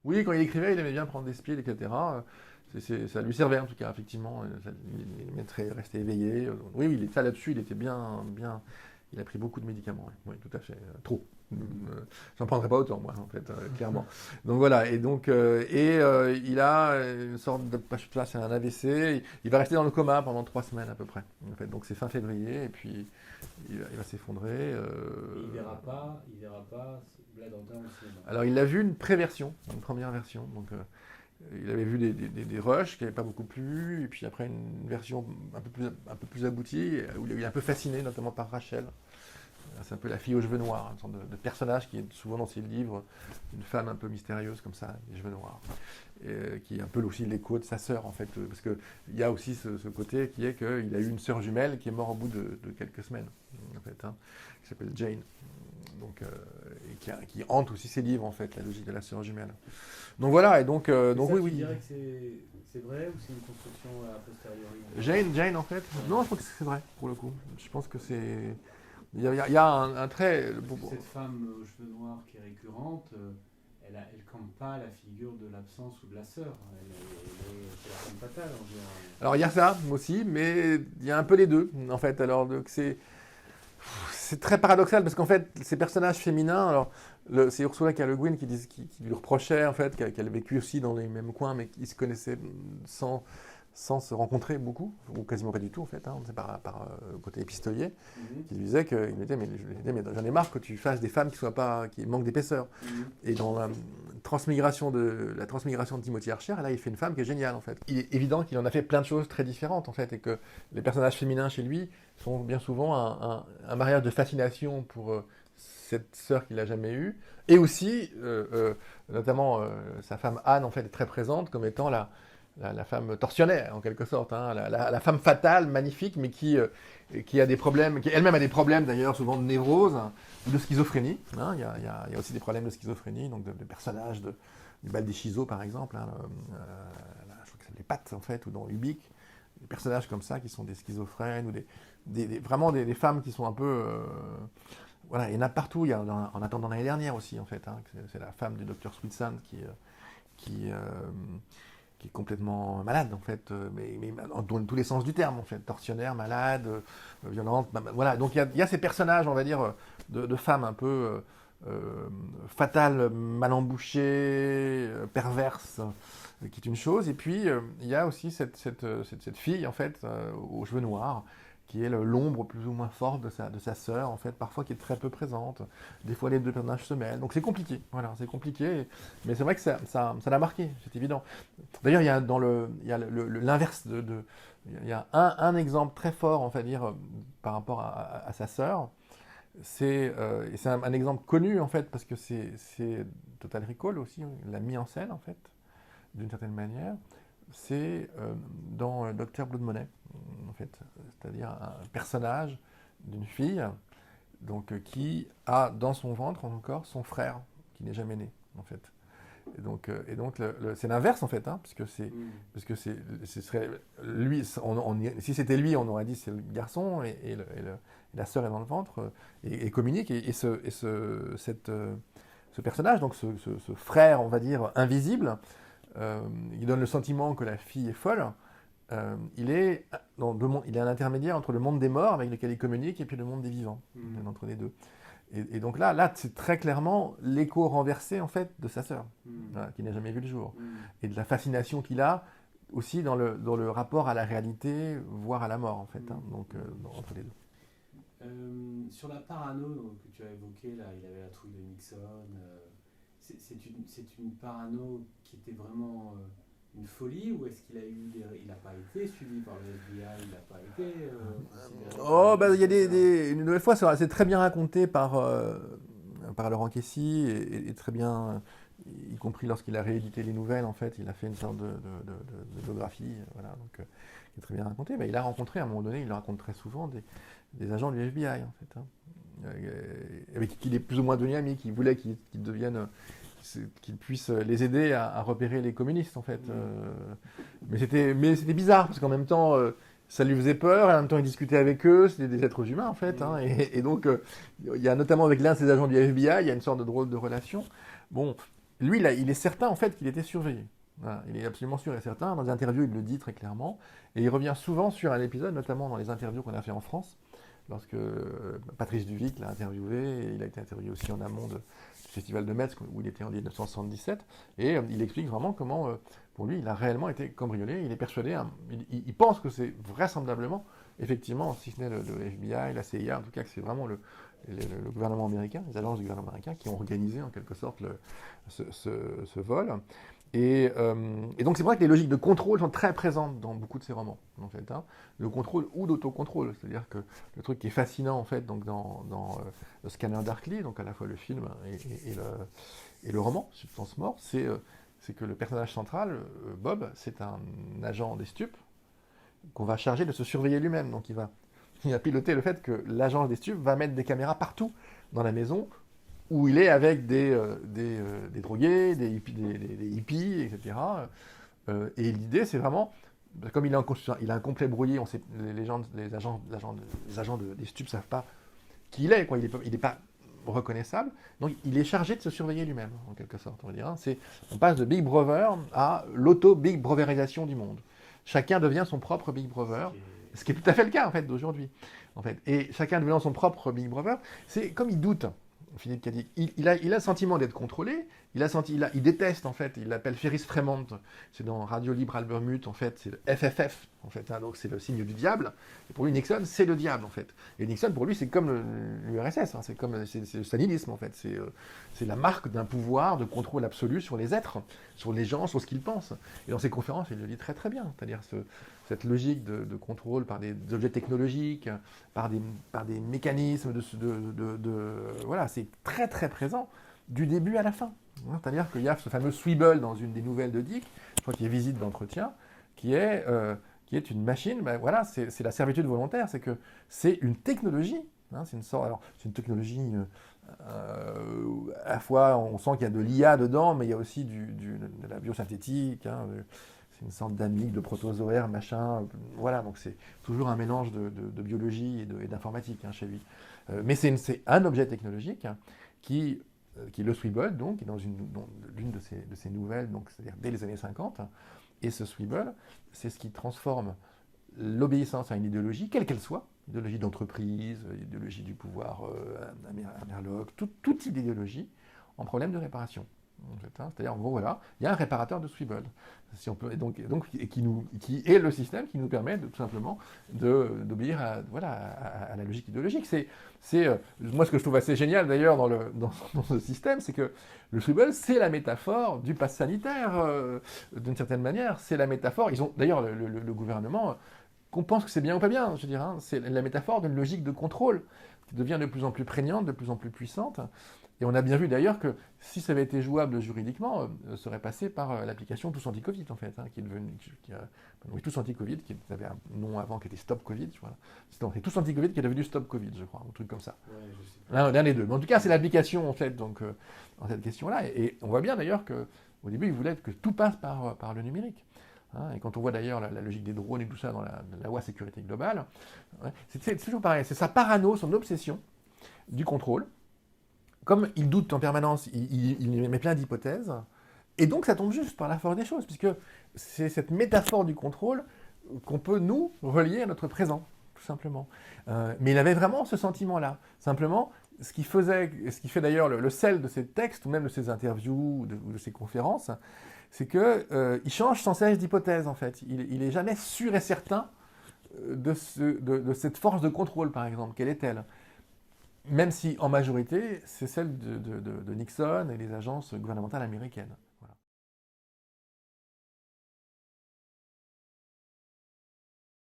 Oui, quand il écrivait, il aimait bien prendre des spies, etc. Ça lui servait en tout cas, effectivement. Il aimait rester éveillé. Oui, oui, ça là-dessus, il était bien, bien. Il a pris beaucoup de médicaments, oui, oui, tout à fait. Trop. J'en prendrais pas autant, moi, en fait, clairement. Donc voilà, il a une sorte de, je sais pas, c'est un AVC. Il va rester dans le coma pendant 3 semaines à peu près. En fait, donc c'est fin février, et puis il va s'effondrer. Il verra pas Blade Runner au cinéma. Alors il a vu une pré-version, une première version. Donc il avait vu des rushs qui n'avaient pas beaucoup plu, et puis après une version un peu plus aboutie, où il est un peu fasciné, notamment par Rachel. C'est un peu la fille aux cheveux noirs, une sorte de personnage qui est souvent dans ses livres, une femme un peu mystérieuse comme ça, les cheveux noirs, qui est un peu aussi l'écho de sa sœur en fait, parce qu'il y a aussi ce côté qui est qu'il a eu une sœur jumelle qui est morte au bout de quelques semaines, en fait, hein, qui s'appelle Jane, donc, et qui hante aussi ses livres en fait, la logique de la sœur jumelle. Donc voilà, et Mais donc ça, oui, tu oui. dirais que c'est vrai ou c'est une construction a posteriori? Jane en fait, Ouais. non, je crois que c'est vrai pour le coup. Je pense que c'est, il y a un trait. Parce que cette femme aux cheveux noirs qui est récurrente, elle campe pas la figure de l'absence ou de la sœur. C'est la femme fatale en général. Alors il y a ça aussi, mais il y a un peu les deux en fait. Alors donc c'est très paradoxal parce qu'en fait ces personnages féminins, alors c'est Ursula K. Le Guin qui lui reprochait en fait qu'elle vécu aussi dans les mêmes coins, mais qu'ils se connaissaient sans sans se rencontrer beaucoup, ou quasiment pas du tout en fait, hein, c'est par côté épistolier, Mhm. qui lui disait qu'il me disait, mais j'en ai marre que tu fasses des femmes qui manquent d'épaisseur. Mhm. Et dans la transmigration de Timothy Archer, là, il fait une femme qui est géniale, en fait. Il est évident qu'il en a fait plein de choses très différentes, en fait, et que les personnages féminins chez lui sont bien souvent un mariage de fascination pour cette sœur qu'il n'a jamais eue, et aussi, notamment, sa femme Anne, en fait, est très présente comme étant la femme tortionnaire, en quelque sorte, hein, la femme fatale, magnifique, mais qui a des problèmes, qui elle-même a des problèmes d'ailleurs, souvent de névrose, hein, ou de schizophrénie. Hein. Il y a aussi des problèmes de schizophrénie, donc de personnages du bal des schizos, par exemple, hein, je crois que c'est les pattes, en fait, ou dans Ubik, des personnages comme ça qui sont des schizophrènes, ou vraiment des femmes qui sont un peu. Voilà, il y en a partout, il y a en attendant l'année dernière aussi, en fait, hein, c'est la femme du docteur Sweetsand qui, euh, qui est complètement malade en fait, mais dans tous les sens du terme en fait, tortionnaire, malade, violente, voilà. Donc il y a ces personnages, on va dire, de femmes un peu fatales, mal embouchées, perverses, qui est une chose. Et puis il y a aussi cette fille en fait, aux cheveux noirs, qui est l'ombre plus ou moins forte de sa sœur, en fait, parfois qui est très peu présente. Des fois, les deux personnages se mêlent. Donc c'est compliqué, voilà, c'est compliqué. Mais c'est vrai que ça l'a marqué, c'est évident. D'ailleurs, l'inverse il y a un exemple très fort, on va dire, par rapport à sa sœur. Et c'est un exemple connu, en fait, parce que c'est Total Recall aussi, hein, il l'a mis en scène, en fait, d'une certaine manière. C'est dans Docteur Blood Money, en fait. C'est-à-dire un personnage d'une fille donc, qui a dans son ventre encore son frère, qui n'est jamais né, en fait. Et donc c'est l'inverse en fait, hein, Mhm. ce serait lui, si c'était lui, on aurait dit c'est le garçon et la sœur est dans le ventre et communique ce personnage, donc ce frère, on va dire invisible, il donne le sentiment que la fille est folle. Il est dans deux mondes, il est un intermédiaire entre le monde des morts avec lequel il communique et puis le monde des vivants, Mhm. entre les deux. Et donc là, c'est très clairement l'écho renversé en fait de sa sœur, Mhm. voilà, qui n'a jamais vu le jour, Mhm. et de la fascination qu'il a aussi dans le rapport à la réalité, voire à la mort en fait, hein, Mhm. donc entre les deux. Sur la parano donc, que tu as évoquée, là, il avait la trouille de Nixon. C'est une parano qui était vraiment une folie ou est-ce qu'il a eu il n'a pas été suivi par le FBI, il n'a pas été considéré comme un Oh, bah, il y a psychopathe. une nouvelle fois, c'est très bien raconté par Laurent Kessy, et très bien, y compris lorsqu'il a réédité les nouvelles, en fait, il a fait une sorte de biographie, voilà, donc, qui est très bien raconté. Mais il a rencontré, à un moment donné, il le raconte très souvent, des agents du FBI, en fait, hein, avec qui il est plus ou moins devenu ami, qui voulait qu'ils deviennent, qu'ils puissent les aider à repérer les communistes, en fait. Mais c'était bizarre, parce qu'en même temps, ça lui faisait peur, et en même temps il discutait avec eux, c'était des êtres humains en fait, hein, Mm. et donc il y a notamment avec l'un de ces agents du FBI, il y a une sorte de drôle de relation. Bon, lui, là, il est certain en fait qu'il était surveillé. Voilà, il est absolument sûr et certain. Dans des interviews, il le dit très clairement. Et il revient souvent sur un épisode, notamment dans les interviews qu'on a fait en France, lorsque Patrice Duvic l'a interviewé. Et il a été interviewé aussi en amont du Festival de Metz, où il était en 1977. Et il explique vraiment comment, pour lui, il a réellement été cambriolé. Il est persuadé, il pense que c'est vraisemblablement, effectivement, si ce n'est le FBI, la CIA, en tout cas, que c'est vraiment le gouvernement américain, les agences du gouvernement américain, qui ont organisé en quelque sorte ce vol. Et donc c'est vrai que les logiques de contrôle sont très présentes dans beaucoup de ces romans, en fait, hein. Le contrôle ou d'autocontrôle, c'est-à-dire que le truc qui est fascinant en fait, donc dans le Scanner Darkly, donc à la fois le film et le roman Substance Mort, c'est que le personnage central, Bob, c'est un agent des stupes qu'on va charger de se surveiller lui-même. Donc il va piloter le fait que l'agent des stupes va mettre des caméras partout dans la maison où il est avec des drogués, des hippies, etc. Et l'idée, c'est vraiment, comme il a un complet brouillé, on sait, les agents des stupes ne savent pas qui il est, quoi. Il n'est pas reconnaissable, donc il est chargé de se surveiller lui-même, en quelque sorte, on va dire. On passe de Big Brother à l'auto-Big Brotherisation du monde. Chacun devient son propre Big Brother, ce qui est tout à fait le cas, en fait, d'aujourd'hui. En fait. Et chacun devenant son propre Big Brother, c'est comme il doute. Philippe Cadic, il a le sentiment d'être contrôlé, il déteste en fait, il l'appelle Ferris Fremont, c'est dans Radio Libre Albermut, en fait, c'est le FFF, en fait, hein, donc c'est le signe du diable, et pour lui Nixon c'est le diable en fait, et Nixon pour lui c'est comme l'URSS, hein, c'est le stalinisme en fait, c'est la marque d'un pouvoir de contrôle absolu sur les êtres, sur les gens, sur ce qu'ils pensent, et dans ses conférences il le dit très très bien, c'est-à-dire cette logique de contrôle par des objets technologiques, par des mécanismes voilà, c'est très très présent du début à la fin. C'est-à-dire qu'il y a ce fameux Sweeble dans une des nouvelles de Dick, je crois qu'il y a Visite d'entretien, qui est une machine, ben voilà, c'est la servitude volontaire, c'est que c'est une technologie, hein, c'est une technologie, à la fois on sent qu'il y a de l'IA dedans, mais il y a aussi de la biosynthétique, hein, c'est une sorte d'amique, de protozoaire, machin, voilà, donc c'est toujours un mélange de biologie et d'informatique, hein, chez lui. Mais c'est un objet technologique, hein, qui est le Sweeble, donc, qui est dans l'une de ses nouvelles, donc, c'est-à-dire dès les années 50. Et ce Sweeble, c'est ce qui transforme l'obéissance à une idéologie, quelle qu'elle soit, idéologie d'entreprise, idéologie du pouvoir Amerloc, tout type d'idéologie, en problème de réparation. En fait, hein. C'est-à-dire, bon, voilà, il y a un réparateur de Sweeble, si on peut, et qui est le système qui nous permet tout simplement d'obéir à la logique idéologique. Moi, ce que je trouve assez génial d'ailleurs dans ce système, c'est que le Sweeble, c'est la métaphore du pass sanitaire, d'une certaine manière. C'est la métaphore, ils ont d'ailleurs le gouvernement, qu'on pense que c'est bien ou pas bien, je veux dire, hein, c'est la métaphore d'une logique de contrôle qui devient de plus en plus prégnante, de plus en plus puissante. Et on a bien vu d'ailleurs que si ça avait été jouable juridiquement, ça serait passé par l'application Tous Anti-Covid, en fait, hein, Tous Anti-Covid, qui avait un nom avant qui était Stop Covid. Voilà. C'est Tous Anti-Covid qui est devenu Stop Covid, je crois, un truc comme ça. Ouais, je sais pas. L'un des deux. Mais en tout cas, c'est l'application, en fait, donc, dans cette question-là. Et on voit bien d'ailleurs qu'au début, ils voulaient que tout passe par le numérique. Hein, et quand on voit d'ailleurs la logique des drones et tout ça dans la loi sécurité globale, ouais, c'est toujours pareil. C'est sa parano, son obsession du contrôle. Comme il doute en permanence, il met plein d'hypothèses, et donc ça tombe juste par la force des choses, puisque c'est cette métaphore du contrôle qu'on peut, nous, relier à notre présent, tout simplement. Mais il avait vraiment ce sentiment-là. Simplement, ce qui fait d'ailleurs le sel de ses textes, ou même de ses interviews, ou de ses conférences, c'est qu'il change sans cesse d'hypothèse, en fait. Il n'est jamais sûr et certain de cette force de contrôle, par exemple. Quelle est-elle ? Même si, en majorité, c'est celle de Nixon et les agences gouvernementales américaines.